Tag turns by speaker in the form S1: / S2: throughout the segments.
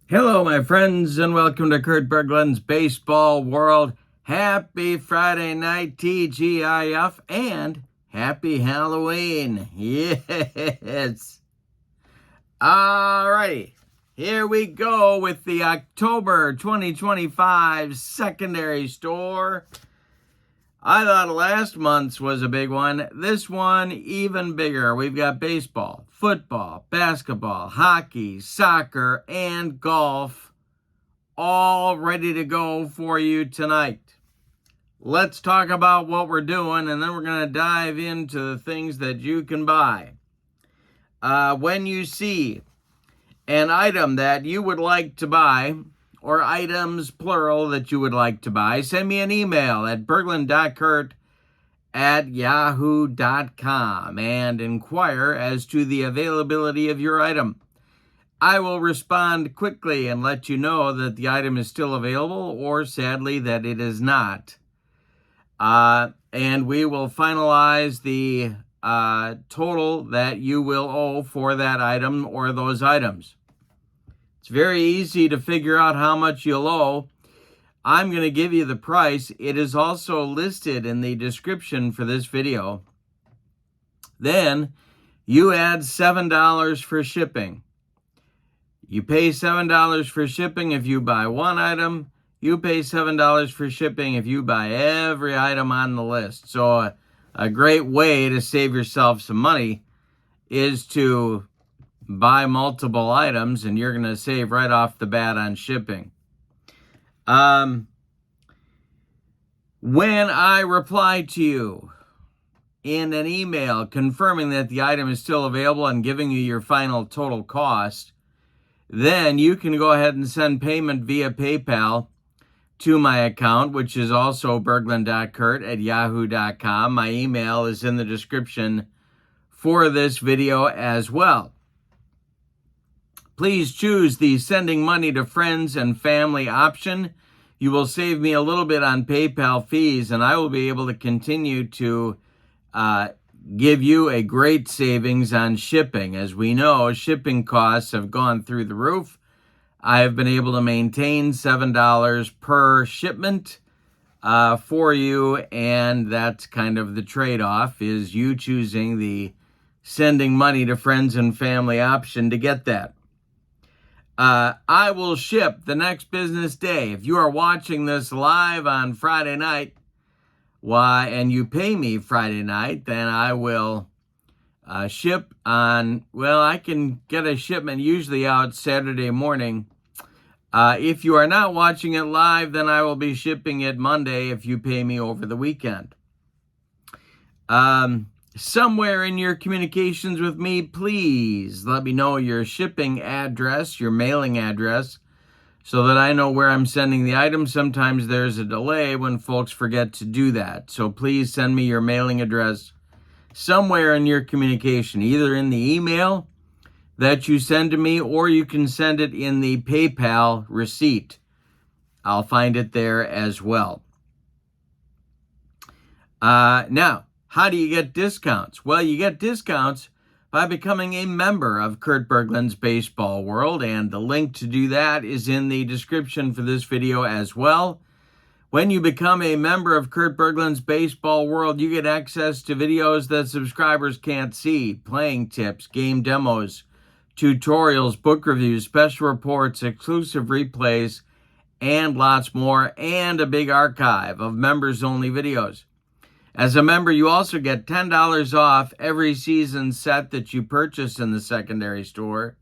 S1: Hello, my friends, and welcome to Kurt Berglund's Baseball World. Happy Friday night, TGIF, and happy Halloween. Yes. Alrighty, here we go with the October 2025 secondary store. I thought last month's was a big one. This one, even bigger. We've got baseball, football, basketball, hockey, soccer, and golf all ready to go for you tonight. Let's talk about what we're doing, and then we're going to dive into the things that you can buy. When you see an item that you would like to buy, or items plural that you would like to buy, send me an email at berglund.kurt@yahoo.com and inquire as to the availability of your item. I will respond quickly and let you know that the item is still available or sadly that it is not. And we will finalize the total that you will owe for that item or those items. It's very easy to figure out how much you'll owe. I'm going to give you the price. It is also listed in the description for this video. Then you add $7 for shipping. You pay $7 for shipping if you buy one item. You pay $7 for shipping if you buy every item on the list. So a great way to save yourself some money is to buy multiple items, and you're going to save right off the bat on shipping. When I reply to you in an email confirming that the item is still available and giving you your final total cost, then you can go ahead and send payment via PayPal to my account, which is also berglund.kurt@yahoo.com. My email is in the description for this video as well. Please choose the sending money to friends and family option. You will save me a little bit on PayPal fees, and I will be able to continue to give you a great savings on shipping. As we know, shipping costs have gone through the roof. I have been able to maintain $7 per shipment for you, and that's kind of the trade-off, is you choosing the sending money to friends and family option to get that. I will ship the next business day. If you are watching this live on Friday night, and you pay me Friday night, then I will ship on, I can get a shipment usually out Saturday morning. If you are not watching it live, then I will be shipping it Monday if you pay me over the weekend. Somewhere in your communications with me, please let me know your shipping address, your mailing address, so that I know where I'm sending the item. Sometimes there's a delay when folks forget to do that. So please send me your mailing address somewhere in your communication, either in the email that you send to me, or you can send it in the PayPal receipt. I'll find it there as well. Now, how do you get discounts? Well, you get discounts by becoming a member of Kurt Berglund's Baseball World, and the link to do that is in the description for this video as well. When you become a member of Kurt Berglund's Baseball World, you get access to videos that subscribers can't see, playing tips, game demos, tutorials, book reviews, special reports, exclusive replays, and lots more, and a big archive of members-only videos. As a member, you also get $10 off every season set that you purchase in the secondary store,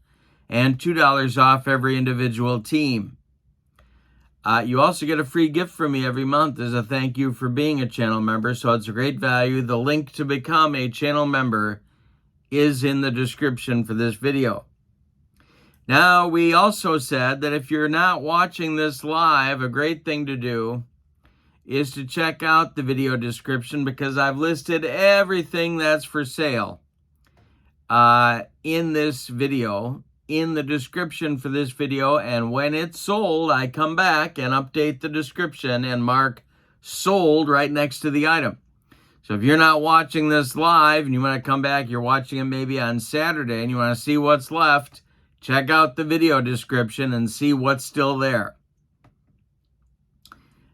S1: and $2 off every individual team. You also get a free gift from me every month as a thank you for being a channel member, so it's a great value. The link to become a channel member is in the description for this video. Now, we also said that if you're not watching this live, a great thing to do is to check out the video description, because I've listed everything that's for sale in this video, in the description for this video, and when it's sold, I come back and update the description and mark sold right next to the item. So if you're not watching this live and you want to come back, you're watching it maybe on Saturday, and you want to see what's left, check out the video description and see what's still there.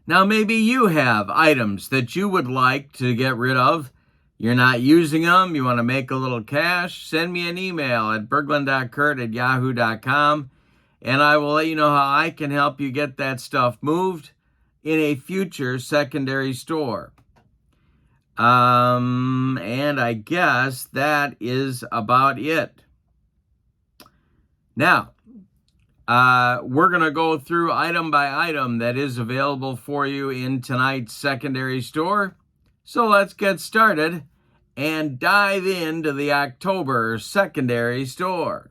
S1: Now, maybe you have items that you would like to get rid of. You're not using them. You want to make a little cash. Send me an email at berglund.kurt@yahoo.com, and I will let you know how I can help you get that stuff moved in a future secondary store. And I guess that is about it. Now, we're going to go through item by item that is available for you in tonight's secondary store. So let's get started and dive into the October secondary store.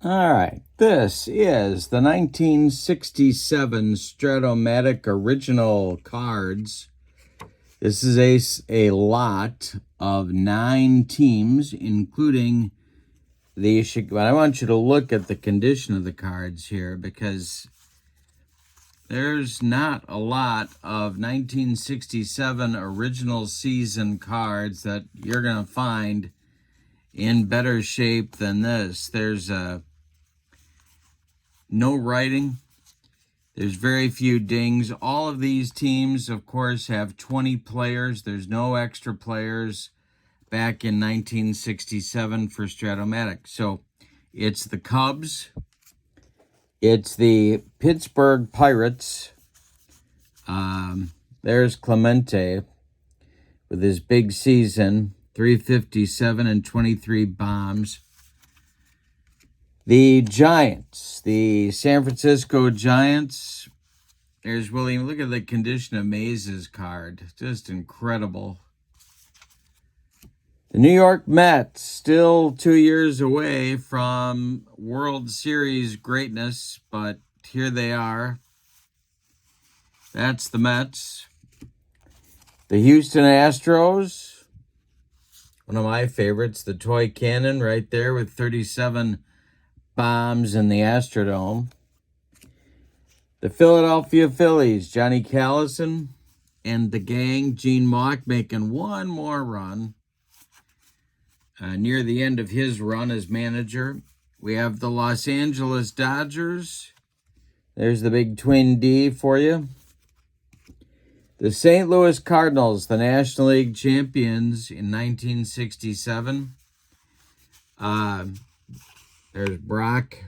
S1: All right, this is the 1967 Strat O Matic original cards. This is a lot of 9 teams, including but I want you to look at the condition of the cards here, because there's not a lot of 1967 original season cards that you're going to find in better shape than this. There's no writing. There's very few dings. All of these teams, of course, have 20 players. There's no extra players back in 1967 for Strat O Matic. So it's the Cubs. It's the Pittsburgh Pirates. There's Clemente with his big season, 357 and 23 bombs. The Giants, the San Francisco Giants. There's William. Look at the condition of Mays' card. Just incredible. The New York Mets, still 2 years away from World Series greatness, but here they are. That's the Mets. The Houston Astros, one of my favorites, the toy cannon right there with 37 bombs in the Astrodome. The Philadelphia Phillies, Johnny Callison and the gang, Gene Mauch making one more run. Near the end of his run as manager. We have the Los Angeles Dodgers. There's the big twin D for you. The St. Louis Cardinals, the National League champions in 1967. There's Brock.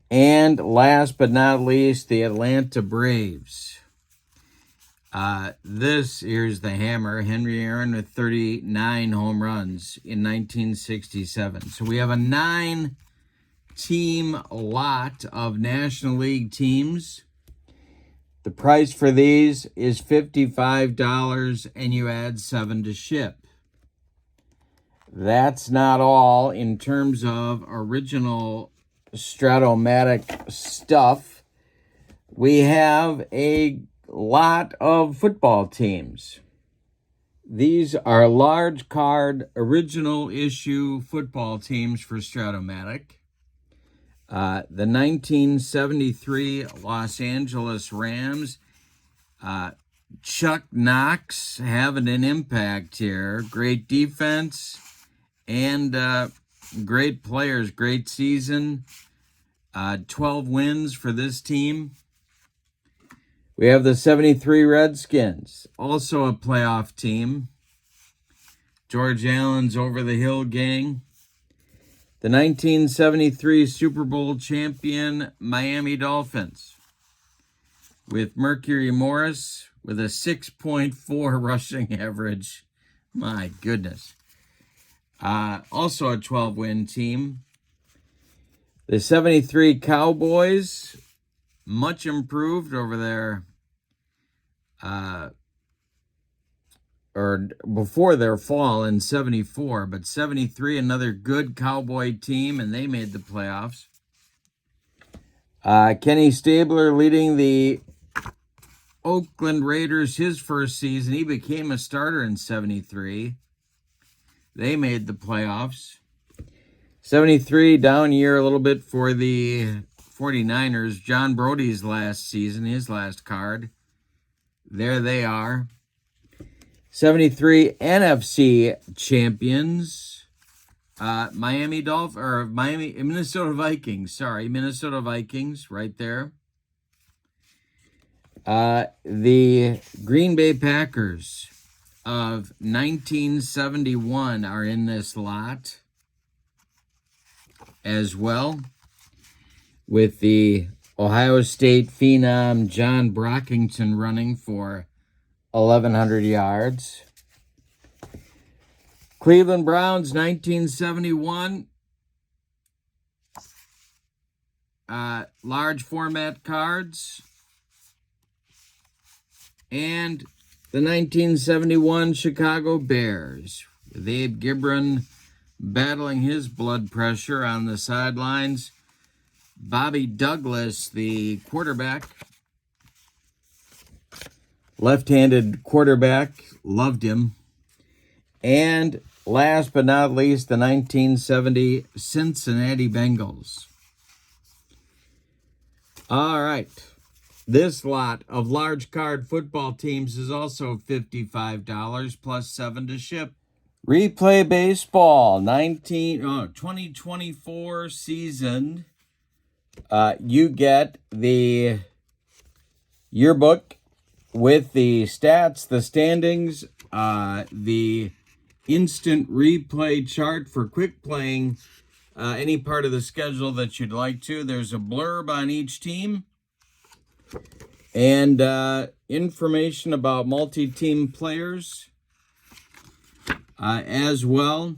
S1: And last but not least, the Atlanta Braves. Here's the hammer, Henry Aaron with 39 home runs in 1967. So we have a 9-team lot of National League teams. The price for these is $55, and you add $7 to ship. That's not all in terms of original Strat O Matic stuff. We have a lot of football teams. These are large card original issue football teams for Strat O Matic. The 1973 Los Angeles Rams. Chuck Knox having an impact here. Great defense and great players. Great season. 12 wins for this team. We have the 73 Redskins, also a playoff team. George Allen's Over the Hill gang. The 1973 Super Bowl champion Miami Dolphins with Mercury Morris with a 6.4 rushing average. My goodness. Also a 12-win team. The 73 Cowboys, much improved over there, or before their fall in 74, but 73, another good Cowboy team, and they made the playoffs. Kenny Stabler leading the Oakland Raiders his first season. He became a starter in 73. They made the playoffs. 73, down year a little bit for the 49ers. John Brody's last season, his last card. There they are. 73 NFC champions. Minnesota Vikings. Sorry, Minnesota Vikings, right there. The Green Bay Packers of 1971 are in this lot as well, with the Ohio State phenom John Brockington running for 1,100 yards. Cleveland Browns, 1971. Large format cards. And the 1971 Chicago Bears, with Abe Gibran battling his blood pressure on the sidelines. Bobby Douglas, the quarterback, left-handed quarterback, loved him. And last but not least, the 1970 Cincinnati Bengals. All right. This lot of large card football teams is also $55 plus $7 to ship. Replay Baseball 2024 season. You get the yearbook with the stats, the standings, the instant replay chart for quick playing any part of the schedule that you'd like to. There's a blurb on each team. And information about multi-team players as well.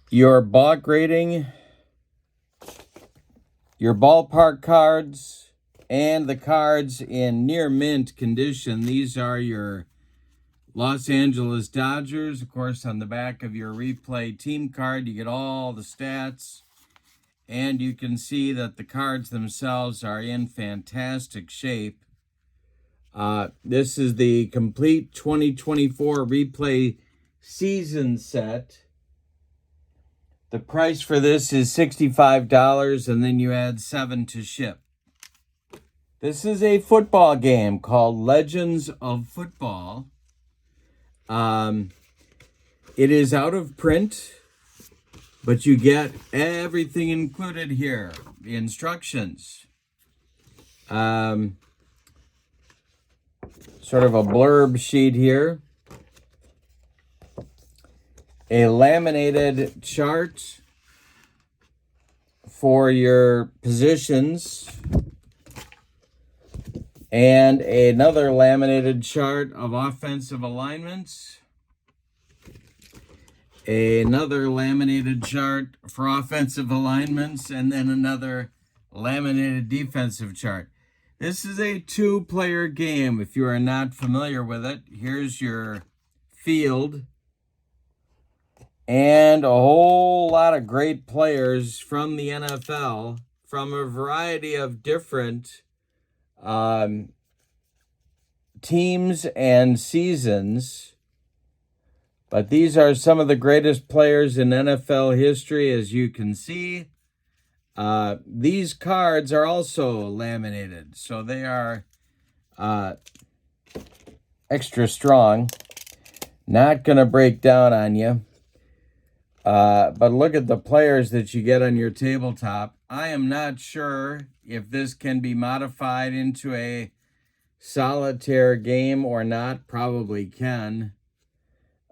S1: Your ball grading, your ballpark cards, and the cards in near mint condition. These are your Los Angeles Dodgers. Of course, on the back of your replay team card, you get all the stats. And you can see that the cards themselves are in fantastic shape. This is the complete 2024 replay season set. The price for this is $65, and then you add $7 to ship. This is a football game called Legends of Football. It is out of print, but you get everything included here. The instructions. Sort of a blurb sheet here. A laminated chart for your positions. And another laminated chart of offensive alignments. Another laminated chart for offensive alignments, and then another laminated defensive chart. This is a two-player game. If you are not familiar with it, here's your field. And a whole lot of great players from the NFL, from a variety of different teams and seasons. But these are some of the greatest players in NFL history, as you can see. These cards are also laminated, so they are extra strong. Not going to break down on you. But look at the players that you get on your tabletop. I am not sure if this can be modified into a solitaire game or not. Probably can.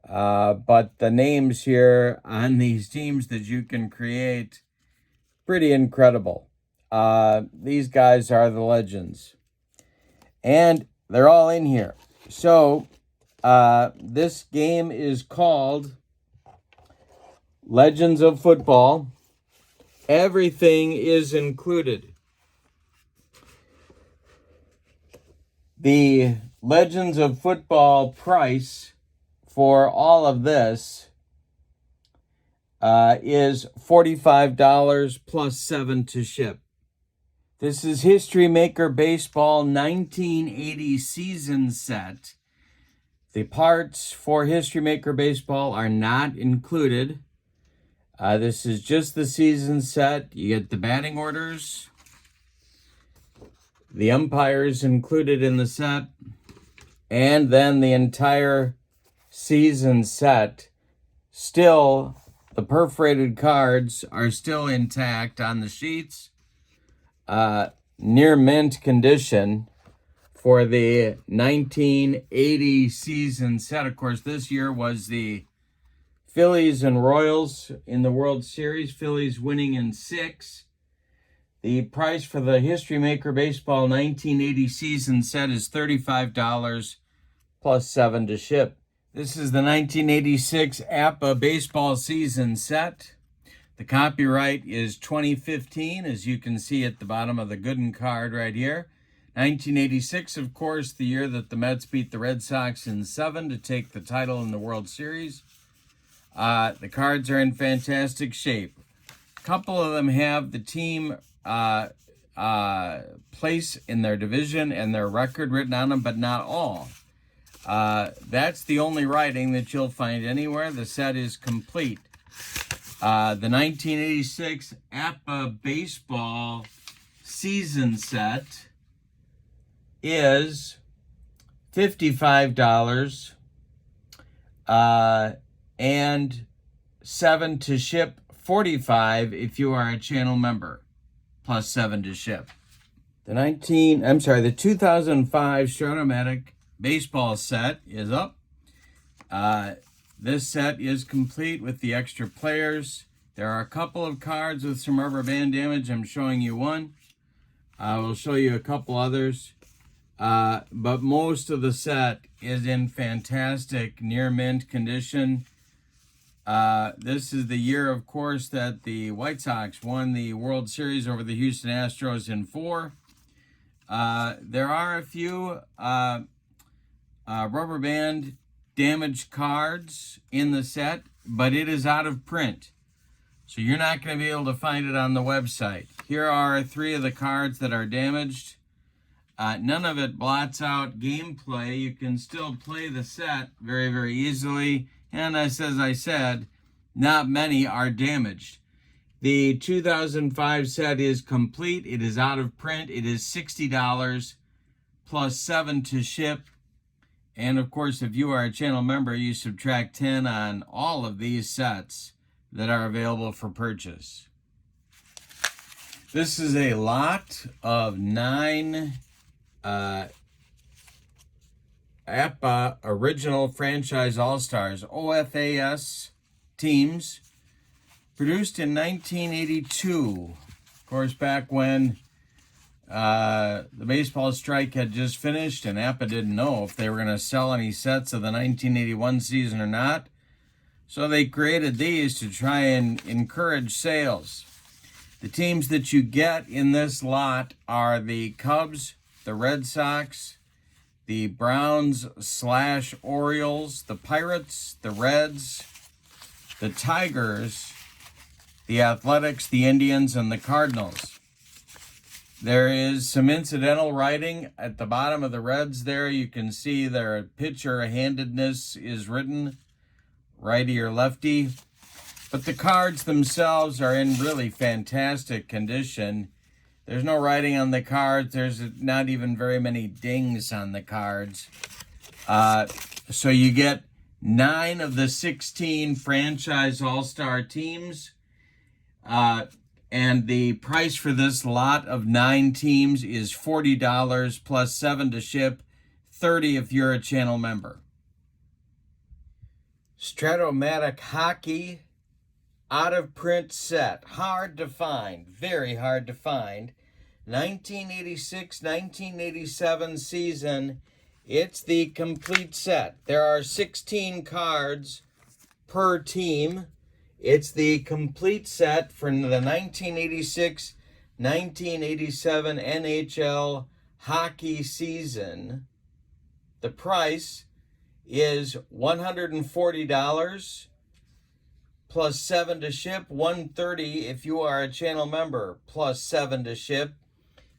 S1: But the names here on these teams that you can create, pretty incredible. These guys are the legends. And they're all in here. So, this game is called Legends of Football. Everything is included. The Legends of Football price for all of this is $45 plus $7 to ship. This is History Maker Baseball 1980 season set. The parts for History Maker Baseball are not included. This is just the season set. You get the batting orders, the umpires included in the set, and then the entire season set. Still, the perforated cards are still intact on the sheets. Near mint condition for the 1980 season set. Of course, this year was the Phillies and Royals in the World Series. Phillies winning in 6. The price for the History Maker Baseball 1980 season set is $35 plus $7 to ship. This is the 1986 APA baseball season set. The copyright is 2015, as you can see at the bottom of the Gooden card right here. 1986, of course, the year that the Mets beat the Red Sox in 7 to take the title in the World Series. The cards are in fantastic shape. A couple of them have the team place in their division and their record written on them, but not all. That's the only writing that you'll find anywhere. The set is complete. The 1986 APA baseball season set is $55 and $7 to ship, $45 if you are a channel member, plus $7 to ship. The 2005 Strat O Matic Baseball set is up. This set is complete with the extra players. There are a couple of cards with some rubber band damage. I'm showing you one. I will show you a couple others. But most of the set is in fantastic near mint condition. This is the year, of course, that the White Sox won the World Series over the Houston Astros in 4. There are a few rubber band damaged cards in the set, but it is out of print. So you're not going to be able to find it on the website. Here are 3 of the cards that are damaged. None of it blots out gameplay. You can still play the set very, very easily. And as I said, not many are damaged. The 2005 set is complete. It is out of print. It is $60 plus $7 to ship. And of course, if you are a channel member, you subtract 10 on all of these sets that are available for purchase. This is a lot of 9 APA Original Franchise All-Stars, OFAS teams, produced in 1982. Of course, back when the baseball strike had just finished and APA didn't know if they were going to sell any sets of the 1981 season or not. So they created these to try and encourage sales. The teams that you get in this lot are the Cubs, the Red Sox, the Browns/Orioles, the Pirates, the Reds, the Tigers, the Athletics, the Indians, and the Cardinals. There is some incidental writing at the bottom of the Reds there. You can see their pitcher handedness is written, righty or lefty. But the cards themselves are in really fantastic condition. There's no writing on the cards. There's not even very many dings on the cards. So you get 9 of the 16 franchise all-star teams. And the price for this lot of 9 teams is $40 plus $7 to ship, $30 if you're a channel member. Strat O Matic Hockey out-of-print set. Hard to find. Very hard to find. 1986-1987 season. It's the complete set. There are 16 cards per team. It's the complete set for the 1986-1987 NHL hockey season. The price is $140 plus $7 to ship, $130 if you are a channel member, plus $7 to ship.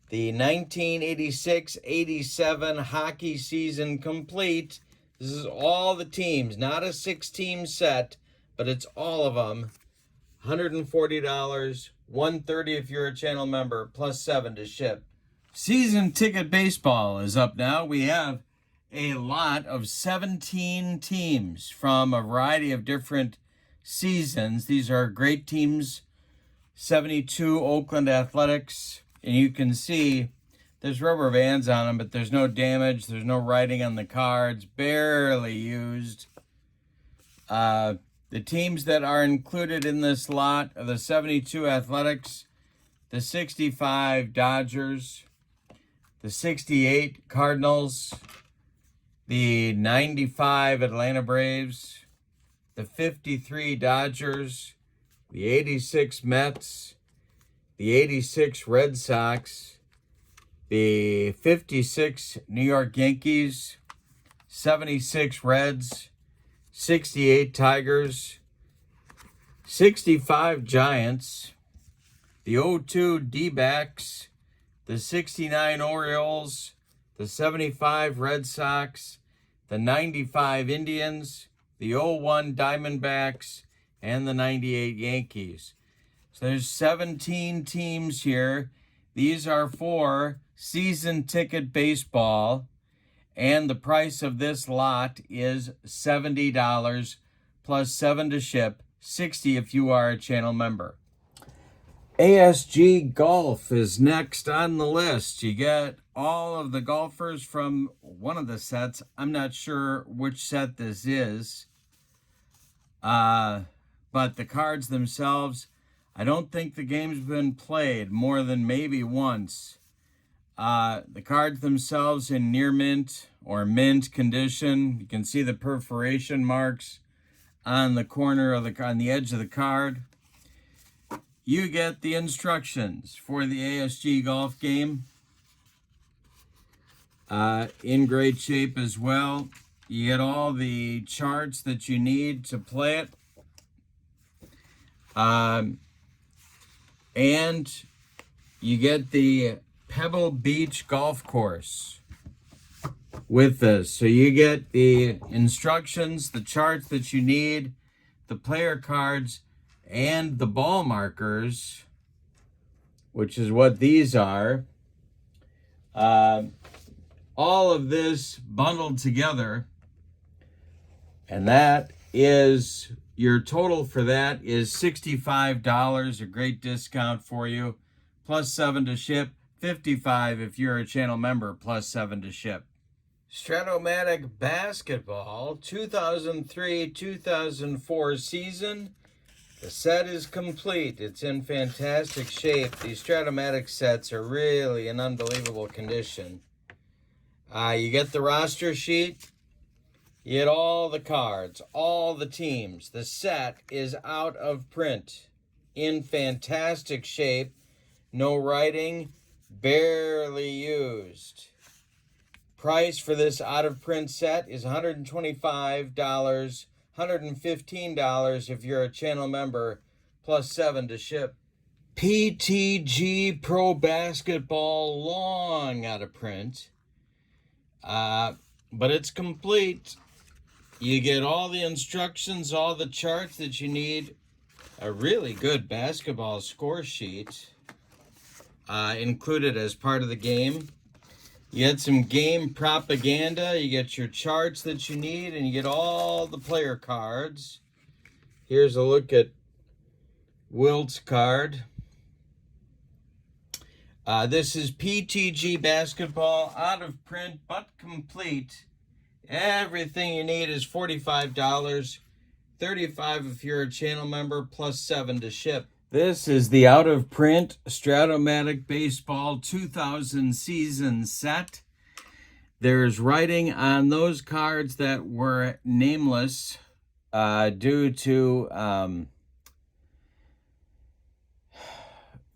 S1: The 1986-87 hockey season complete. This is all the teams, not a 6-team set, but it's all of them. $140, $130 if you're a channel member, plus $7 to ship. Season Ticket Baseball is up now. We have a lot of 17 teams from a variety of different seasons. These are great teams. 72 Oakland Athletics. And you can see there's rubber bands on them, but there's no damage. There's no writing on the cards. Barely used. The teams that are included in this lot are the 72 Athletics, the 65 Dodgers, the 68 Cardinals, the 95 Atlanta Braves, the 53 Dodgers, the 86 Mets, the 86 Red Sox, the 56 New York Yankees, 76 Reds, 68 Tigers, 65 Giants, the 02 D-backs, the 69 Orioles, the 75 Red Sox, the 95 Indians, the 01 Diamondbacks, and the 98 Yankees. So there's 17 teams here. These are for season ticket baseball. And the price of this lot is $70 plus $7 to ship, $60 if you are a channel member. ASG Golf is next on the list. You get all of the golfers from one of the sets. I'm not sure which set this is. But the cards themselves, I don't think the game's been played more than maybe once. The cards themselves in near mint or mint condition. You can see the perforation marks on the corner of on the edge of the card. You get the instructions for the ASG golf game. In great shape as well. You get all the charts that you need to play it. And you get the Pebble Beach Golf Course with this. So you get the instructions, the charts that you need, the player cards, and the ball markers, which is what these are. All of this bundled together, and that is your total for that is $65, a great discount for you, plus $7 to ship. $55 if you're a channel member, plus $7 to ship. Strat O Matic Basketball 2003-2004 season. The set is complete. It's in fantastic shape. These Strat O Matic sets are really in unbelievable condition. You get the roster sheet. You get all the cards, all the teams. The set is out of print, in fantastic shape. No writing. Barely used. Price for this out-of-print set is $125, $115 if you're a channel member, plus $7 to ship. PTG Pro Basketball, long out of print, but it's complete. You get all the instructions, all the charts that you need, a really good basketball score sheet. Included as part of the game. You get some game propaganda. You get your charts that you need, and you get all the player cards. Here's a look at Wilt's card. This is PTG Basketball, out of print but complete. Everything you need is $45, $35 if you're a channel member, plus $7 to ship. This is the out-of-print Strat O Matic Baseball 2000 season set. There's writing on those cards that were nameless due to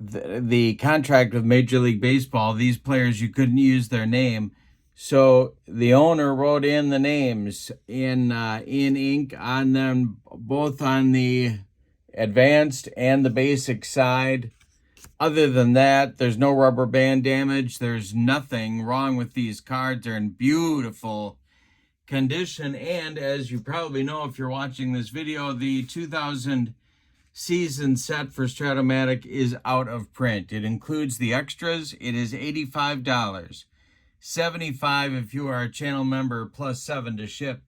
S1: the contract with Major League Baseball. These players, you couldn't use their name. So the owner wrote in the names in ink on them, both on the advanced and the basic side. Other than that, there's no rubber band damage. There's nothing wrong with these cards. They're in beautiful condition. And as you probably know if you're watching this video, the 2000 season set for Strat O Matic is out of print. It includes the extras. It is $85. $75 if you are a channel member, plus $7 to ship.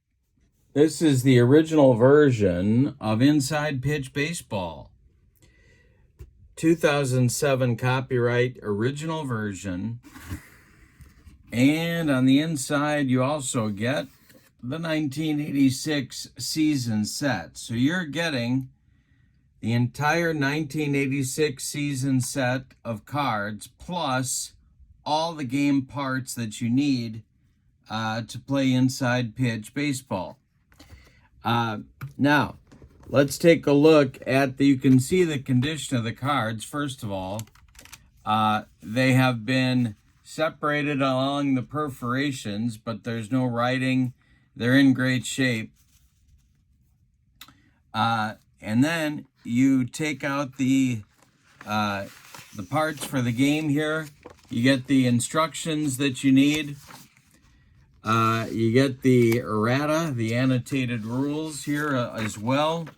S1: This is the original version of Inside Pitch Baseball. 2007 copyright original version. And on the inside, you also get the 1986 season set. So you're getting the entire 1986 season set of cards, plus all the game parts that you need to play Inside Pitch Baseball. Now, let's take a look at you can see the condition of the cards. First of all, they have been separated along the perforations, but there's no writing. They're in great shape. And then you take out the parts for the game here. You get the instructions that you need. You get the errata, the annotated rules here as well.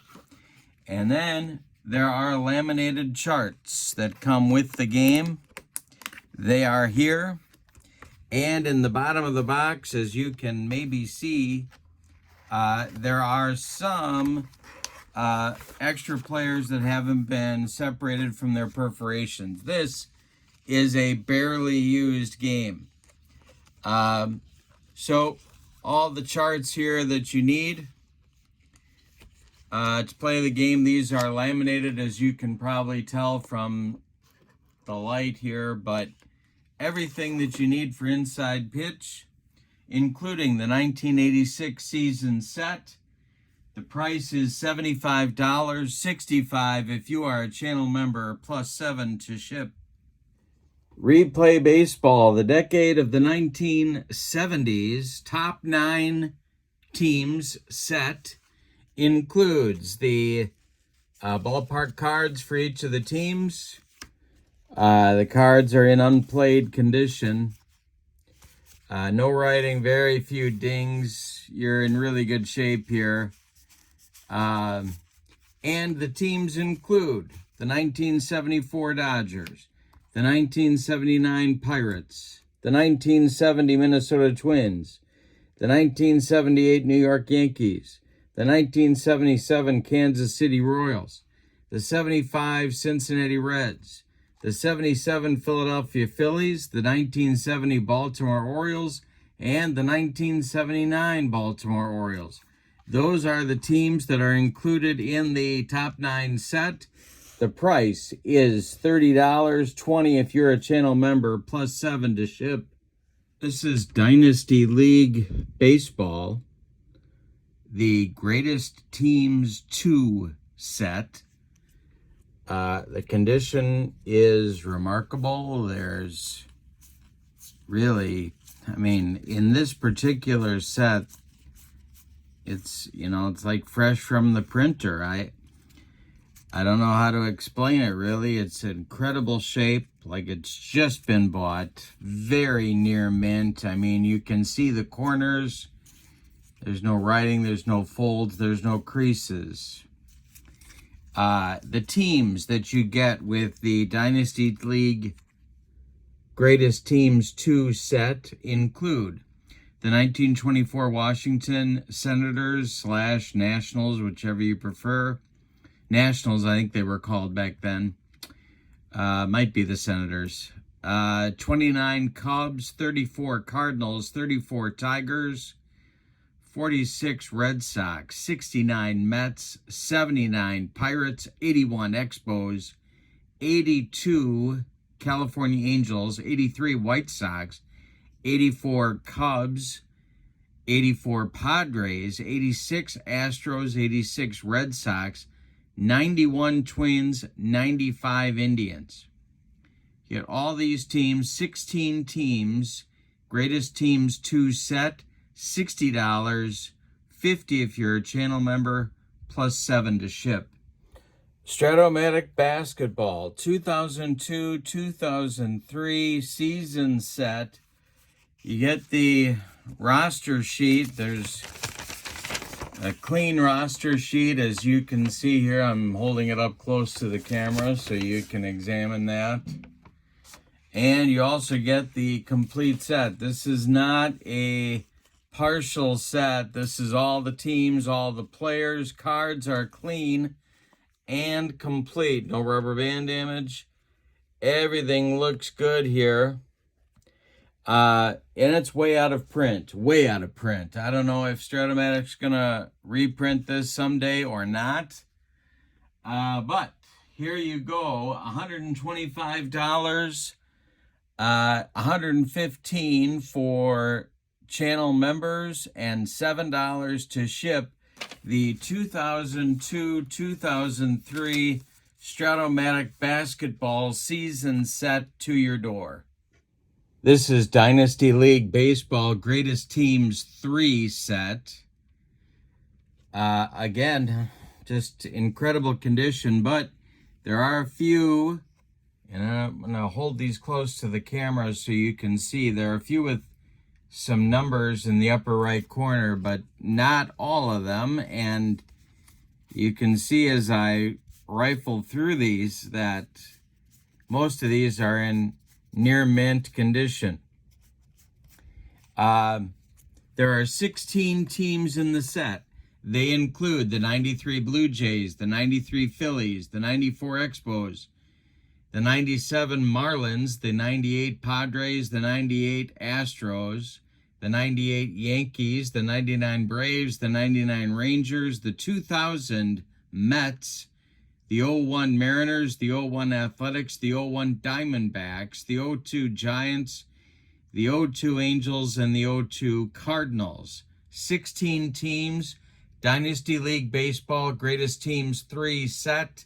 S1: And then there are laminated charts that come with the game. They are here. And in the bottom of the box, as you can maybe see, there are some extra players that haven't been separated from their perforations. This is a barely used game. So all the charts here that you need to play the game, these are laminated, as you can probably tell from the light here, but everything that you need for Inside Pitch, including the 1986 season set. The price is $75, $65 if you are a channel member, plus $7 to ship. Replay Baseball, the decade of the 1970s, top 9 teams set, includes the ballpark cards for each of the teams. The cards are in unplayed condition. No writing, very few dings. You're in really good shape here. And the teams include the 1974 Dodgers, the 1979 Pirates, the 1970 Minnesota Twins, the 1978 New York Yankees, the 1977 Kansas City Royals, the 75 Cincinnati Reds, the 77 Philadelphia Phillies, the 1970 Baltimore Orioles, and the 1979 Baltimore Orioles. Those are the teams that are included in the top 9 set. The price is $30, $20 if you're a channel member, plus $7 to ship. This is Dynasty League Baseball, the Greatest Teams 2 set. The condition is remarkable. There's really, in this particular set, it's like fresh from the printer. I don't know how to explain it, really. It's incredible shape, like it's just been bought. Very near mint. You can see the corners. There's no writing, there's no folds, there's no creases. The teams that you get with the Dynasty League Greatest Teams 2 set include the 1924 Washington Senators / Nationals, whichever you prefer. Nationals, I think they were called back then. Might be the Senators. 29 Cubs, 34 Cardinals, 34 Tigers, 46 Red Sox, 69 Mets, 79 Pirates, 81 Expos, 82 California Angels, 83 White Sox, 84 Cubs, 84 Padres, 86 Astros, 86 Red Sox, 91 Twins, 95 Indians. You get all these teams, 16 teams, Greatest Teams 2 set, $60, $50 if you're a channel member, plus $7 to ship. Strat O Matic Basketball, 2002-2003 season set. You get the roster sheet. There's a clean roster sheet, as you can see here. I'm holding it up close to the camera so you can examine that. And you also get the complete set. This is not a partial set. This is all the teams, all the players. Cards are clean and complete. No rubber band damage. Everything looks good here. And it's way out of print. Way out of print. I don't know if Strat O Matic's going to reprint this someday or not. But here you go. $125. $115 for channel members and $7 to ship the 2002-2003 Strat O Matic Basketball season set to your door. This is Dynasty League Baseball Greatest Teams 3 set. Again, just incredible condition, but there are a few, and I'm going to hold these close to the camera so you can see. There are a few with some numbers in the upper right corner, but not all of them. And you can see as I rifle through these that most of these are in near mint condition. There are 16 teams in the set. They include the 93 Blue Jays, the 93 Phillies, the 94 Expos, the 97 Marlins, the 98 Padres, the 98 Astros, the 98 Yankees, the 99 Braves, the 99 Rangers, the 2000 Mets, the 01 Mariners, the 01 Athletics, the 01 Diamondbacks, the 02 Giants, the 02 Angels, and the 02 Cardinals. 16 teams, Dynasty League Baseball Greatest Teams 3 set.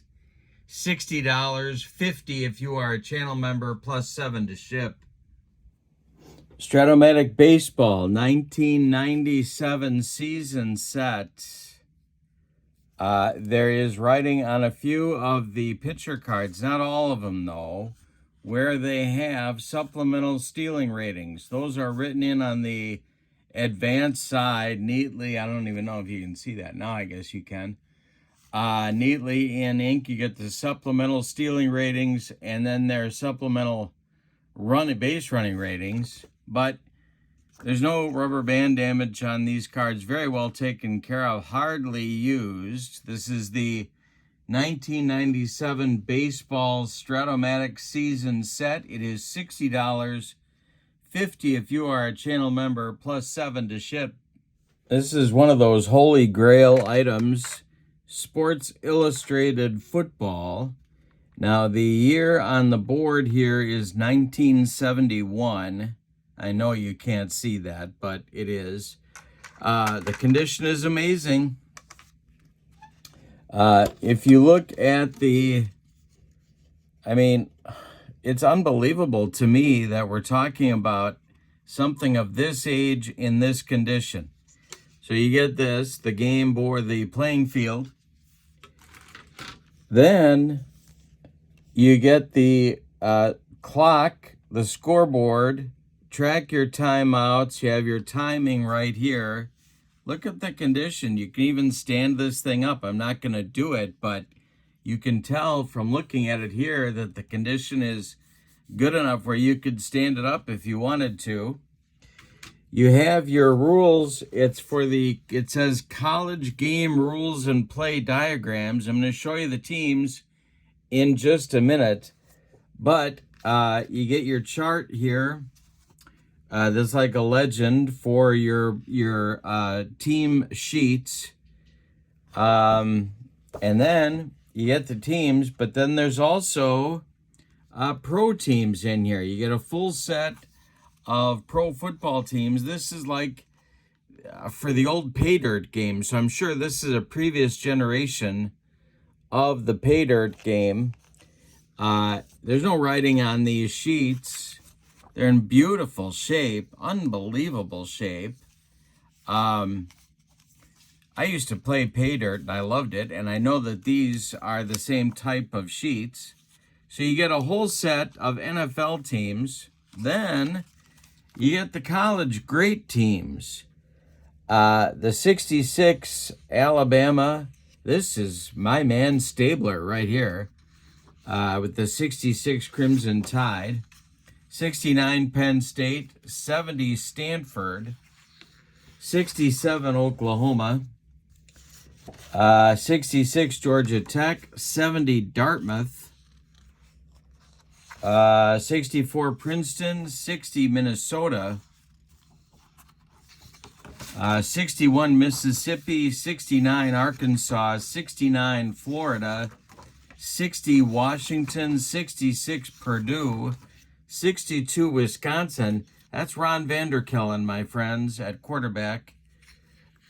S1: $60, $50 if you are a channel member, plus $7 to ship. Strat O Matic Baseball 1997 season set. There is writing on a few of the pitcher cards, not all of them though, where they have supplemental stealing ratings. Those are written in on the advanced side neatly. I don't even know if you can see that now. I guess you can. Neatly in ink. You get the supplemental stealing ratings, and then there's supplemental base running ratings. But there's no rubber band damage on these cards. Very well taken care of. Hardly used. This is the 1997 Baseball Strat O Matic season set. It is $60, $50 if you are a channel member, plus $7 to ship. This is one of those holy grail items. Sports Illustrated Football. Now, the year on the board here is 1971. I know you can't see that, but it is. The condition is amazing. If you look at it's unbelievable to me that we're talking about something of this age in this condition. So you get this, the game board, the playing field. Then you get the clock, the scoreboard, track your timeouts. You have your timing right here. Look at the condition. You can even stand this thing up. I'm not going to do it, but you can tell from looking at it here that the condition is good enough where you could stand it up if you wanted to. You have your rules. It says college game rules and play diagrams. I'm going to show you the teams in just a minute, but you get your chart here. That's like a legend for your team sheets. And then you get the teams, but then there's also pro teams in here. You get a full set of pro football teams. This is like for the old pay dirt game, so I'm sure this is a previous generation of the pay dirt game. There's no writing on these sheets. They're in beautiful shape, unbelievable shape. I used to play pay dirt and I loved it, and I know that these are the same type of sheets. So you get a whole set of NFL teams. Then you get the college great teams. The 66 Alabama. This is my man Stabler right here with the 66 Crimson Tide. 69 Penn State. 70 Stanford. 67 Oklahoma, 66 Georgia Tech, 70 Dartmouth, 64 Princeton, 60 Minnesota, 61 Mississippi, 69 Arkansas, 69 Florida, 60 Washington, 66 Purdue, 62 Wisconsin. That's Ron Vanderkellen, my friends, at quarterback.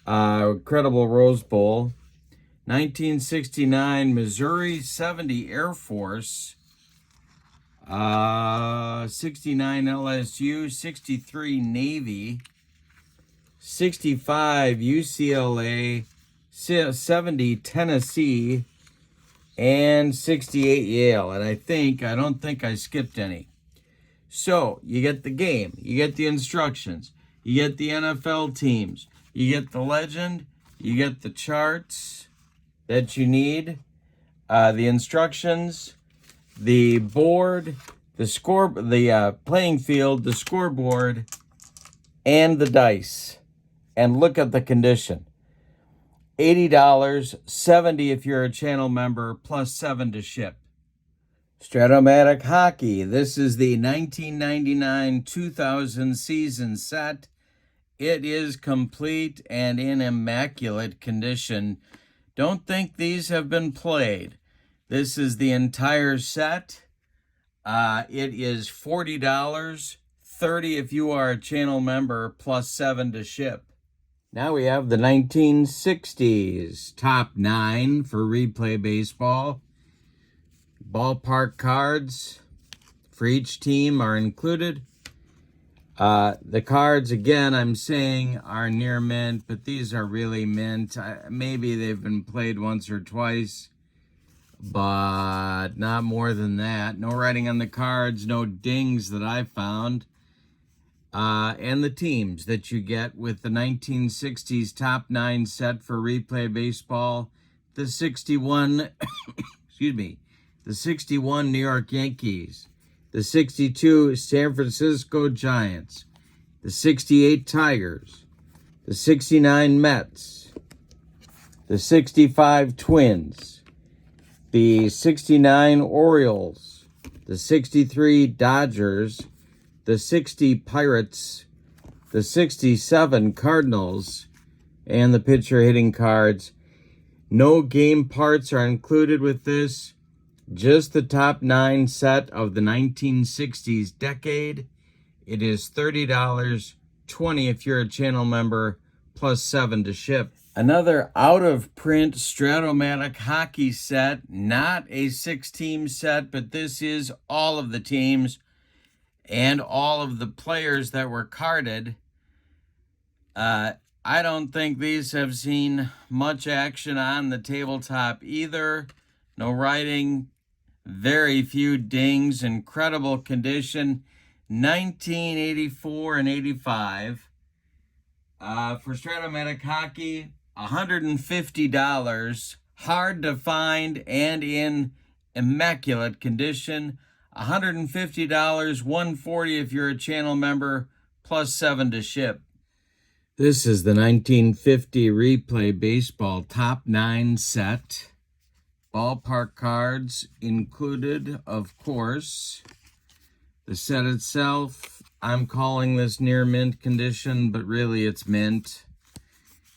S1: Incredible Rose Bowl. 1969 Missouri, 70 Air Force, 69 LSU, 63 Navy, 65 UCLA, 70 Tennessee, and 68 Yale. And I don't think I skipped any. So you get the game, you get the instructions, you get the NFL teams, you get the legend, you get the charts that you need, the instructions, the board, the playing field, the scoreboard, and the dice. And look at the condition. $80, $70 if you're a channel member, plus $7 to ship. Strat O Matic Hockey. This is the 1999-2000 season set. It is complete and in immaculate condition. Don't think these have been played. This is the entire set. It is $40, $30 if you are a channel member, plus $7 to ship. Now we have the 1960s top 9 for replay baseball. Ballpark cards for each team are included. The cards, again, I'm saying are near mint, but these are really mint. Maybe they've been played once or twice, but not more than that. No writing on the cards, no dings that I found. And the teams that you get with the 1960s top 9 set for replay baseball. The 61, excuse me, the 61 New York Yankees, the 62 San Francisco Giants, the 68 Tigers, the 69 Mets, the 65 Twins, the 69 Orioles, the 63 Dodgers, the 60 Pirates, the 67 Cardinals, and the pitcher hitting cards. No game parts are included with this. Just the top 9 set of the 1960s decade. It is $30, $20 if you're a channel member, plus $7 to ship. Another out-of-print Strat O Matic hockey set. Not a 6-team set, but this is all of the teams and all of the players that were carded. I don't think these have seen much action on the tabletop either. No writing. Very few dings, incredible condition. 1984 and 85. For Strat O Matic Hockey, $150. Hard to find and in immaculate condition. $150, $140 if you're a channel member, plus $7 to ship. This is the 1950 replay baseball top 9 set. Ballpark cards included, of course. The set itself, I'm calling this near mint condition, but really it's mint.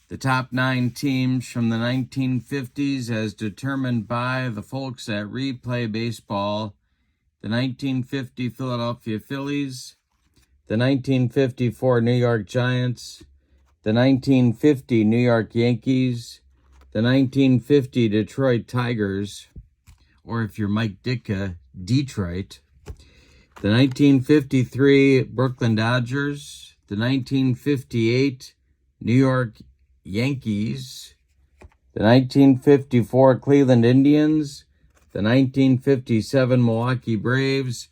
S1: The top 9 teams from the 1950s as determined by the folks at Replay Baseball. The 1950 Philadelphia Phillies, the 1954 New York Giants, the 1950 New York Yankees, the 1950 Detroit Tigers, or if you're Mike Ditka, Detroit, the 1953 Brooklyn Dodgers, the 1958 New York Yankees, the 1954 Cleveland Indians, the 1957 Milwaukee Braves,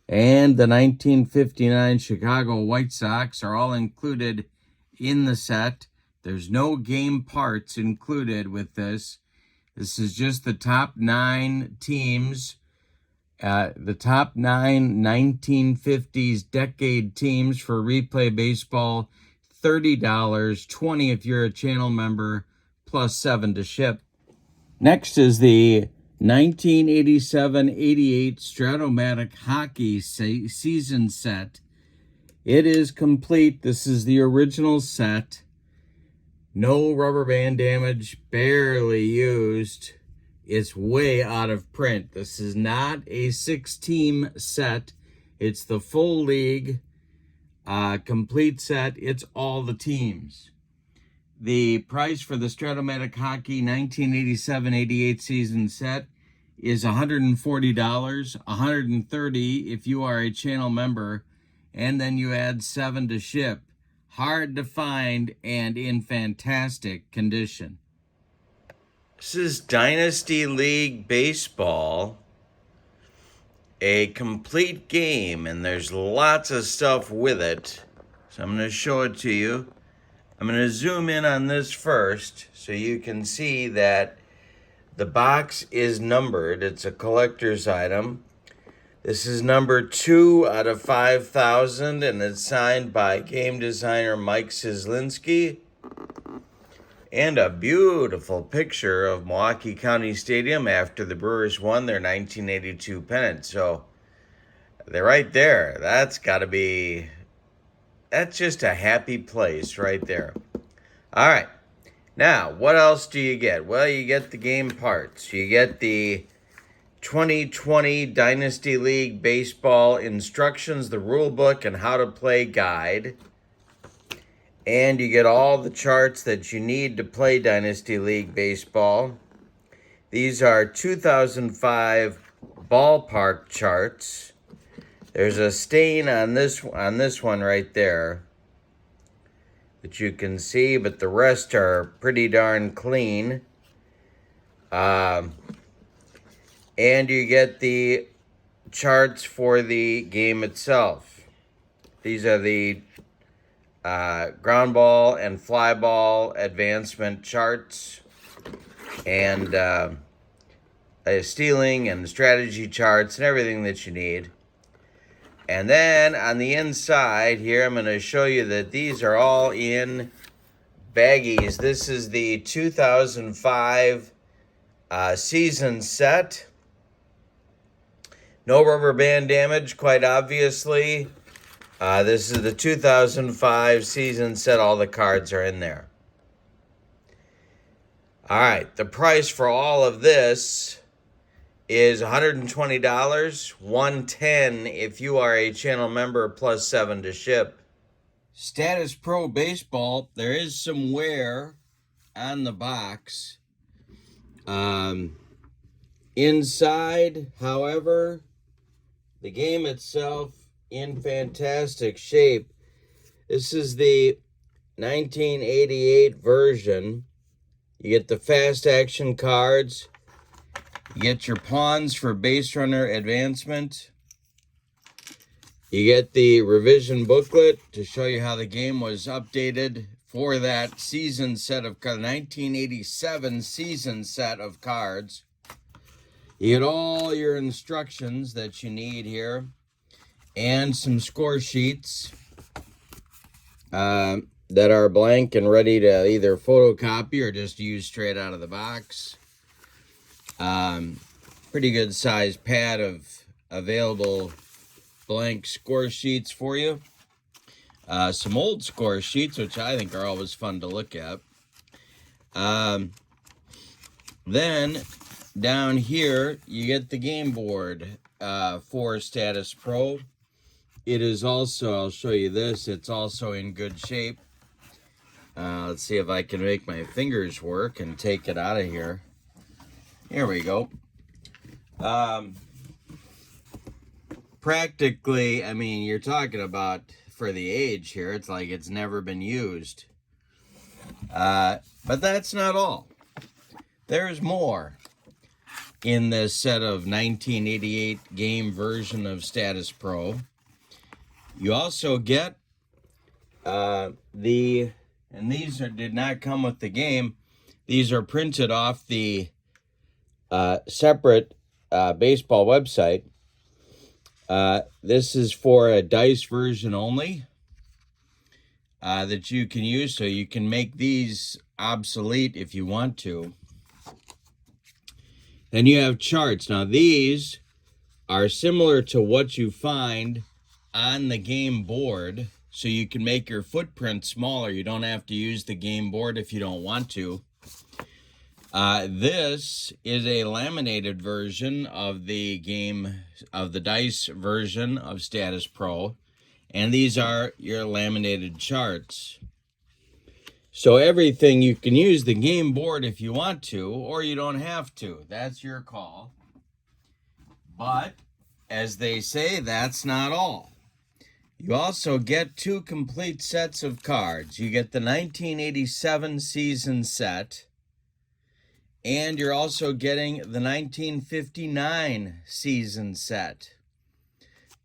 S1: and the 1959 Chicago White Sox are all included in the set. There's no game parts included with this. This is just the top 9 teams, the top 9 1950s decade teams for replay baseball. $30, $20 if you're a channel member, plus $7 to ship. Next is the 1987-88 Strat O Matic Hockey season set. It is complete. This is the original set. No rubber band damage, barely used. It's way out of print. This is not a 6-team set. It's the full league complete set. It's all the teams. The price for the Strat O Matic Hockey 1987-88 season set is $140, $130 if you are a channel member, and then you add $7 to ship. Hard to find and in fantastic condition. This is Dynasty League Baseball, a complete game, and there's lots of stuff with it. So I'm going to show it to you. I'm going to zoom in on this first so you can see that the box is numbered. It's a collector's item. This is number 2 out of 5,000, and it's signed by game designer Mike Cislinski. And a beautiful picture of Milwaukee County Stadium after the Brewers won their 1982 pennant. So they're right there. That's just a happy place right there. All right. Now, what else do you get? Well, you get the game parts. You get the 2020 Dynasty League Baseball instructions, the rule book, and how to play guide. And you get all the charts that you need to play Dynasty League Baseball. These are 2005 ballpark charts. There's a stain on this one right there that you can see, but the rest are pretty darn clean. And you get the charts for the game itself. These are the ground ball and fly ball advancement charts, and stealing and strategy charts and everything that you need. And then on the inside here, I'm going to show you that these are all in baggies. This is the 2005 season set. No rubber band damage, quite obviously. This is the 2005 season set. All the cards are in there. All right, the price for all of this is $120, $110 if you are a channel member, plus $7 to ship. Status Pro Baseball, there is some wear on the box. Inside, however, the game itself in fantastic shape. This is the 1988 version. You get the fast action cards. You get your pawns for base runner advancement. You get the revision booklet to show you how the game was updated for that season set of 1987 season set of cards. You get all your instructions that you need here, and some score sheets that are blank and ready to either photocopy or just use straight out of the box. Pretty good size pad of available blank score sheets for you. Some old score sheets, which I think are always fun to look at. Then down here, you get the game board for Status Pro. It is also, I'll show you this, it's also in good shape. Let's see if I can make my fingers work and take it out of here. Here we go. Practically, I mean, you're talking about, for the age here, it's like it's never been used. But that's not all. There's more in this set of 1988 game version of Status Pro. You also get and these did not come with the game. These are printed off the separate baseball website. This is for a dice version only. that you can use, so you can make these obsolete if you want to. Then you have charts. Now these are similar to what you find on the game board, so you can make your footprint smaller. You don't have to use the game board if you don't want to. This is a laminated version of the dice version of Status Pro, and these are your laminated charts. So everything, you can use the game board if you want to, or you don't have to. That's your call. But, as they say, that's not all. You also get 2 complete sets of cards. You get the 1987 season set, and you're also getting the 1959 season set.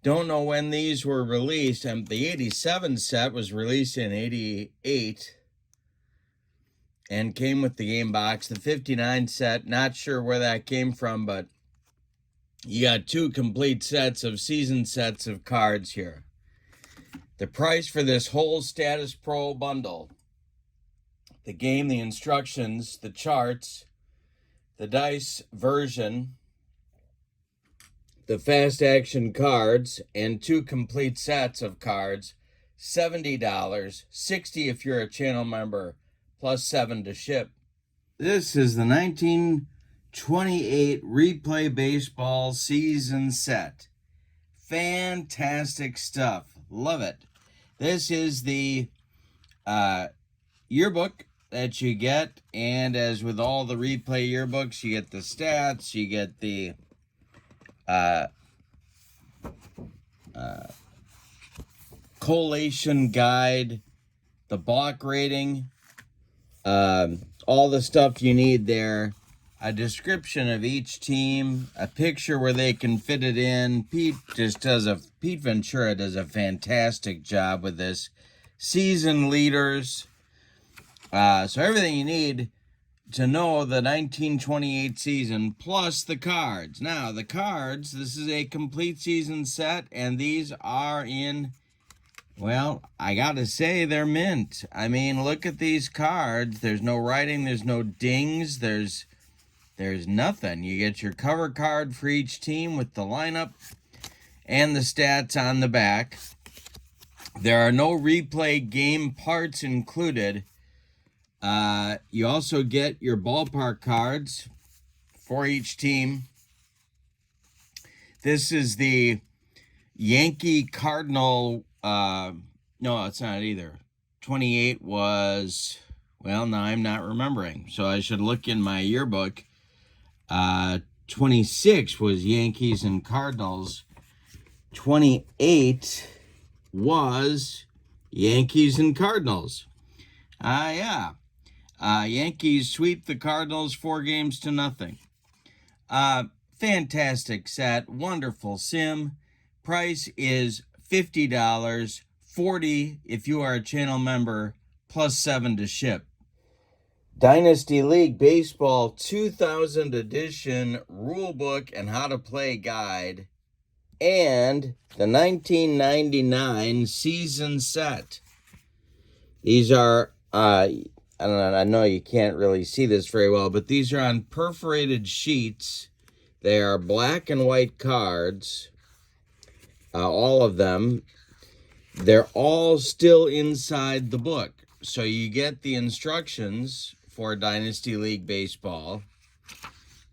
S1: Don't know when these were released. The 87 set was released in 88 and came with the game box. The 59 set, not sure where that came from, but you got 2 complete sets of season sets of cards here. The price for this whole Status Pro bundle, the game, the instructions, the charts, the dice version, the fast action cards, and 2 complete sets of cards, $70, $60 if you're a channel member, plus $7 to ship. This is the 1928 Replay Baseball season set. Fantastic stuff. Love it. This is the yearbook that you get, and as with all the replay yearbooks, you get the stats, you get the collation guide, the block rating, all the stuff you need there, a description of each team, a picture where they can fit it in. Pete Ventura does a fantastic job with this. Season leaders. So everything you need to know the 1928 season, plus the cards. Now, the cards, this is a complete season set, and these are in, well, I gotta say, they're mint. I mean, look at these cards. There's no writing, there's no dings, there's nothing. You get your cover card for each team with the lineup and the stats on the back. There are no replay game parts included. You also get your ballpark cards for each team. This is the Yankee Cardinal, no, it's not either. 28 was, well, now I'm not remembering, so I should look in my yearbook. 26 was Yankees and Cardinals. 28 was Yankees and Cardinals. Yeah. Yankees sweep the Cardinals 4-0. Fantastic set. Wonderful sim. Price is $50. $40 if you are a channel member, plus $7 to ship. Dynasty League Baseball 2000 edition rulebook and how to play guide, and the 1999 season set. These are, I don't know, I know you can't really see this very well, but these are on perforated sheets. They are black and white cards, all of them. They're all still inside the book. So you get the instructions for Dynasty League Baseball.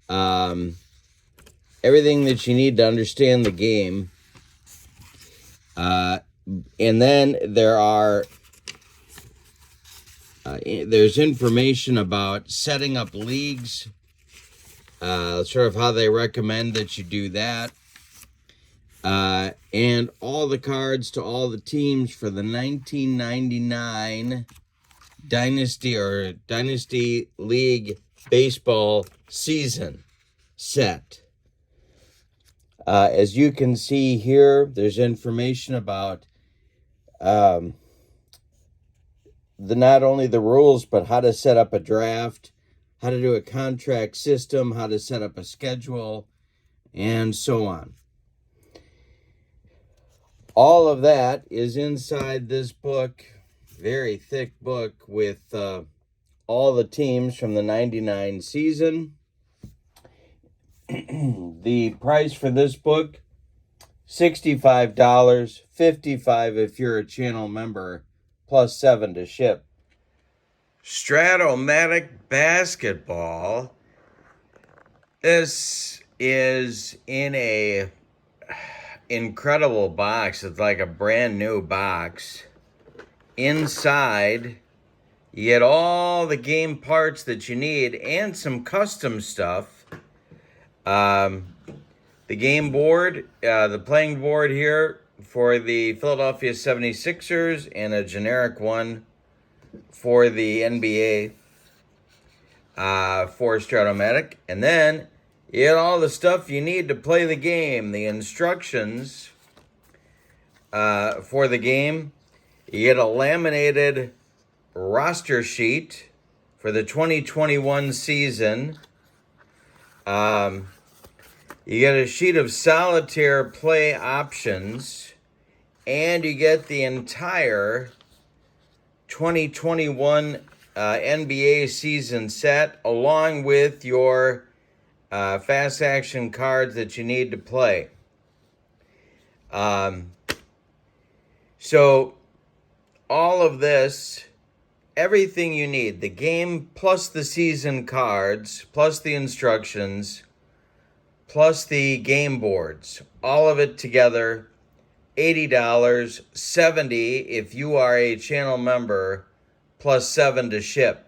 S1: Everything that you need to understand the game. And then there's information about setting up leagues, sort of how they recommend that you do that. And all the cards to all the teams for the 1999 Dynasty League Baseball season set. As you can see here, there's information about not only the rules, but how to set up a draft, how to do a contract system, how to set up a schedule, and so on. All of that is inside this book. very thick book with all the teams from the 99 season. The price for this book, $65, $55 if you're a channel member, plus $7 to ship. Strat O Matic Baseball. This is in a incredible box. It's like a brand new box. Inside, you get all the game parts that you need and some custom stuff. The game board, the playing board here for the Philadelphia 76ers, and a generic one for the NBA for Strat O Matic. And then you get all the stuff you need to play the game, the instructions for the game. You get a laminated roster sheet for the 2021 season. You get a sheet of solitaire play options, and you get the entire 2021 NBA season set, along with your fast action cards that you need to play. So all of this, everything you need, the game plus the season cards, plus the instructions, plus the game boards, all of it together, $80, $70 if you are a channel member, plus $7 to ship.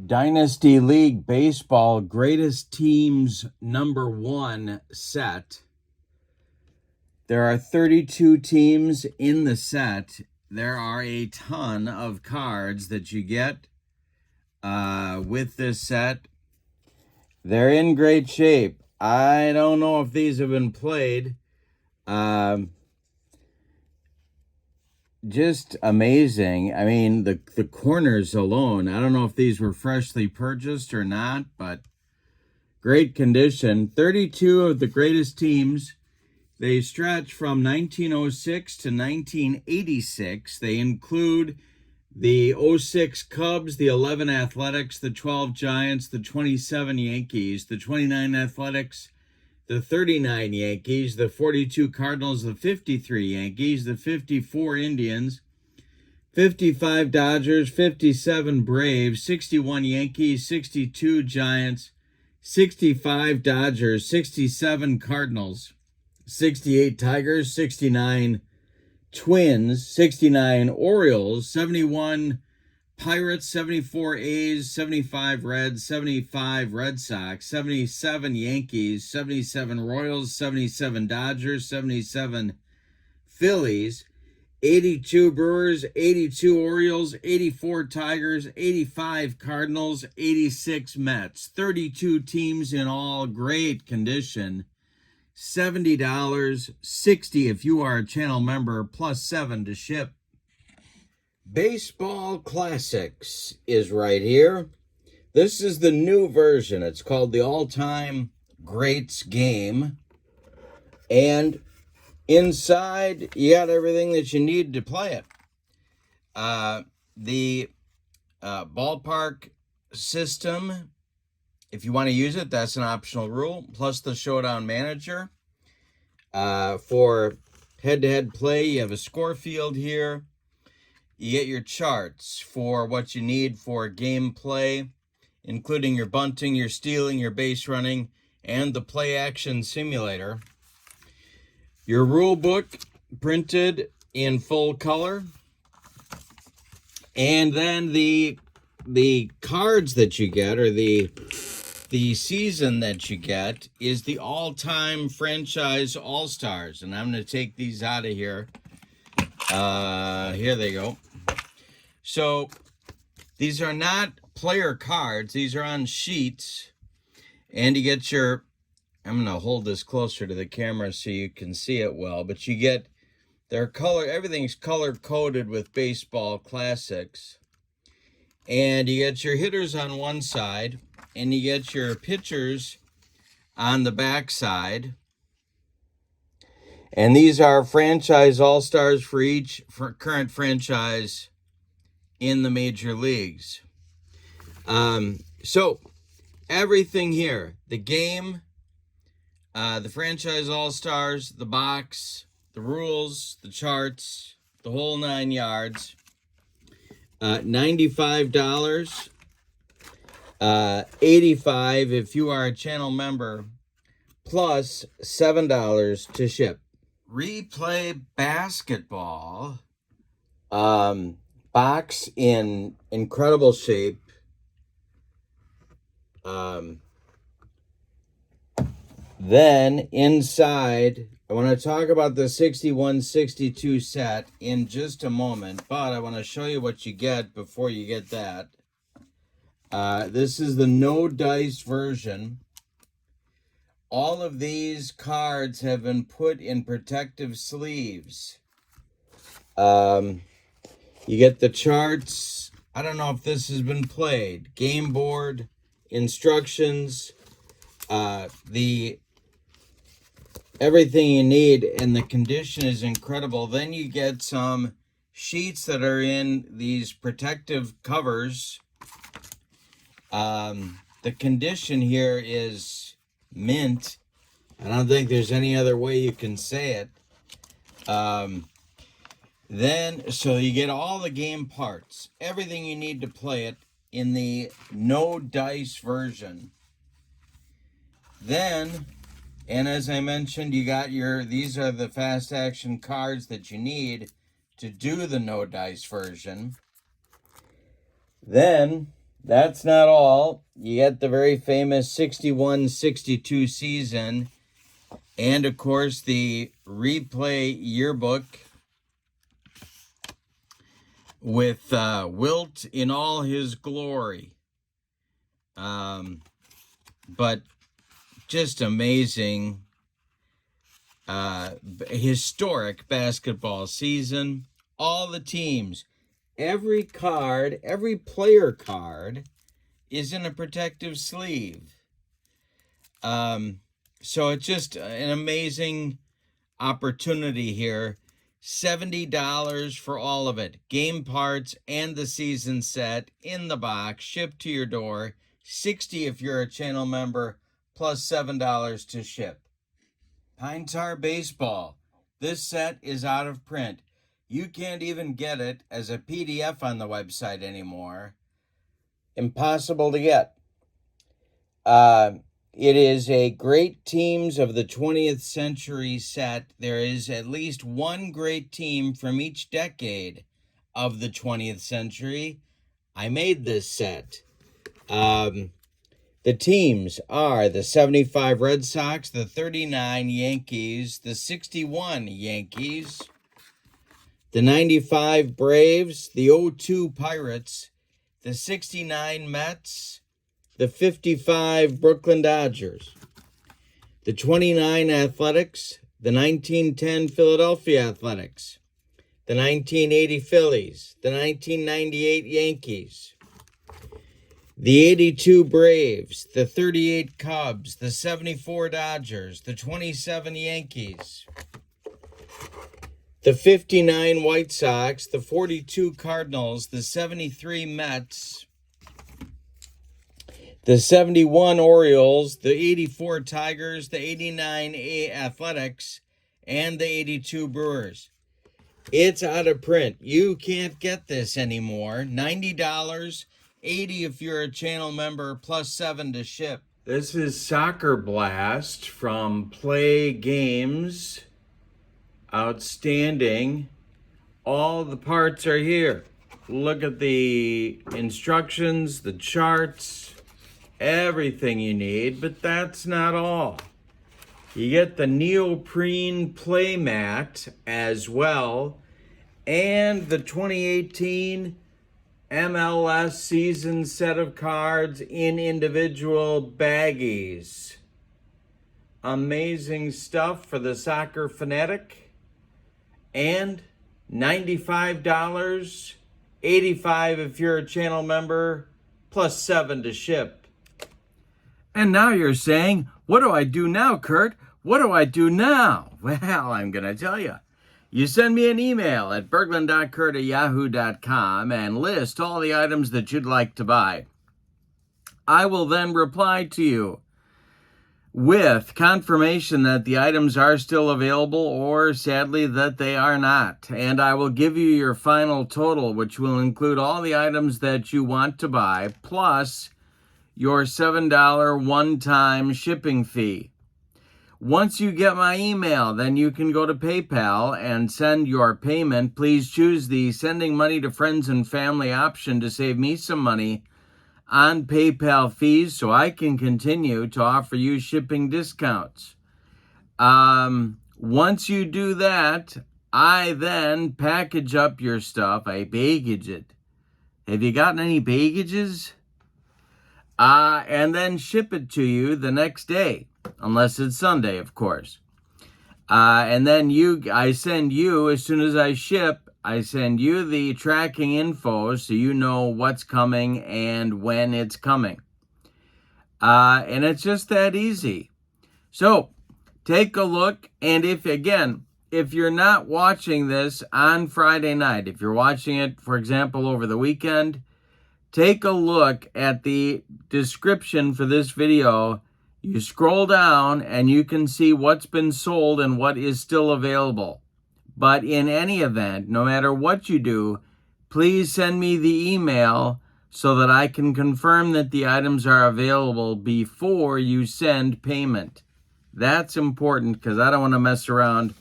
S1: Dynasty League Baseball Greatest Teams #1 set. There are 32 teams in the set. There are a ton of cards that you get with this set. They're in great shape. I don't know if these have been played. Just amazing. I mean, the corners alone, I don't know if these were freshly purchased or not, but great condition. 32 of the greatest teams. They stretch from 1906 to 1986. They include the 06 Cubs, the 11 Athletics, the 12 Giants, the 27 Yankees, the 29 Athletics, the 39 Yankees, the 42 Cardinals, the 53 Yankees, the 54 Indians, 55 Dodgers, 57 Braves, 61 Yankees, 62 Giants, 65 Dodgers, 67 Cardinals, 68 Tigers, 69 Twins, 69 Orioles, 71 Pirates, 74 A's, 75 Reds, 75 Red Sox, 77 Yankees, 77 Royals, 77 Dodgers, 77 Phillies, 82 Brewers, 82 Orioles, 84 Tigers, 85 Cardinals, 86 Mets. 32 teams in all, great condition. $70, $60 if you are a channel member, plus $7 to ship. Baseball Classics is right here. This is the new version. It's called the All-Time Greats Game. And inside, you got everything that you need to play it. The ballpark system, if you want to use it, that's an optional rule. Plus the Showdown Manager. For head-to-head play, you have a score field here. You get your charts for what you need for gameplay, including your bunting, your stealing, your base running, and the play action simulator. Your rule book printed in full color. And then the cards that you get, or the season that you get, is the all-time franchise all-stars. And I'm going to take these out of here. Here they go. So these are not player cards. These are on sheets. And you get your, I'm going to hold this closer to the camera so you can see it well. But you get their color, everything's color-coded with Baseball Classics. And you get your hitters on one side, and you get your pitchers on the back side. And these are franchise all-stars for each current franchise in the major leagues. So everything here, the game, the franchise all-stars, the box, the rules, the charts, the whole 9 yards. $95, $85 if you are a channel member, plus $7 to ship. Replay basketball, box in incredible shape. Then inside, I want to talk about the 61-62 set in just a moment, but I want to show you what you get before you get that. This is the no dice version. All of these cards have been put in protective sleeves. You get the charts. I don't know if this has been played. Game board, instructions, everything you need, and the condition is incredible. Then you get some sheets that are in these protective covers. The condition here is mint. I don't think there's any other way you can say it. So you get all the game parts, everything you need to play it in the no dice version. Then, and as I mentioned, you got these are the fast action cards that you need to do the no dice version. Then, that's not all. You get the very famous 61-62 season, and of course the replay yearbook with Wilt in all his glory. But just amazing, historic basketball season. All the teams, every card, every player card is in a protective sleeve. So it's just an amazing opportunity here. $70 for all of it. Game parts and the season set in the box, shipped to your door. $60 if you're a channel member, plus $7 to ship. Pine Tar Baseball. This set is out of print. You can't even get it as a PDF on the website anymore. Impossible to get. It is a great teams of the 20th century set. There is at least one great team from each decade of the 20th century. I made this set. The teams are the 75 Red Sox, the 39 Yankees, the 61 Yankees, the 95 Braves, the 02 Pirates, the 69 Mets, the 55 Brooklyn Dodgers, the 29 Athletics, the 1910 Philadelphia Athletics, the 1980 Phillies, the 1998 Yankees, the 82 Braves, the 38 Cubs, the 74 Dodgers, the 27 Yankees, the 59 White Sox, the 42 Cardinals, the 73 Mets, the 71 Orioles, the 84 Tigers, the 89 Athletics, and the 82 Brewers. It's out of print. You can't get this anymore. $90, $80 if you're a channel member, plus $7 to ship. This is Soccer Blast from Play Games. Outstanding. All the parts are here. Look at the instructions, the charts, everything you need, but that's not all. You get the neoprene play mat as well, and the 2018 MLS season set of cards in individual baggies. Amazing stuff for the soccer fanatic. And $95, $85 if you're a channel member, plus $7 to ship. And now you're saying, what do I do now, Kurt? What do I do now? Well, I'm going to tell you. You send me an email at berglund.kurt@yahoo.com and list all the items that you'd like to buy. I will then reply to you with confirmation that the items are still available or, sadly, that they are not. And I will give you your final total, which will include all the items that you want to buy, plus your $7 one-time shipping fee. Once you get my email, then you can go to PayPal and send your payment. Please choose the sending money to friends and family option to save me some money on PayPal fees so I can continue to offer you shipping discounts. Once you do that, I then package up your stuff. I baggage it. Have you gotten any baggages? And then ship it to you the next day, unless it's Sunday, of course. And then I send you, as soon as I ship, I send you the tracking info so you know what's coming and when it's coming. And it's just that easy. So take a look. And if you're not watching this on Friday night, if you're watching it, for example, over the weekend, take a look at the description for this video. You scroll down and you can see what's been sold and what is still available. But in any event, no matter what you do, please send me the email so that I can confirm that the items are available before you send payment. That's important because I don't want to mess around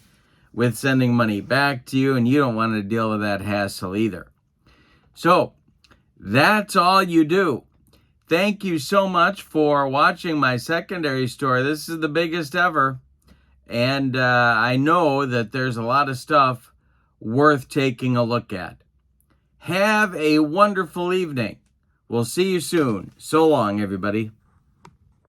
S1: with sending money back to you, and you don't want to deal with that hassle either. So that's all you do. Thank you so much for watching my secondary store. This is the biggest ever. And I know that there's a lot of stuff worth taking a look at. Have a wonderful evening. We'll see you soon. So long, everybody.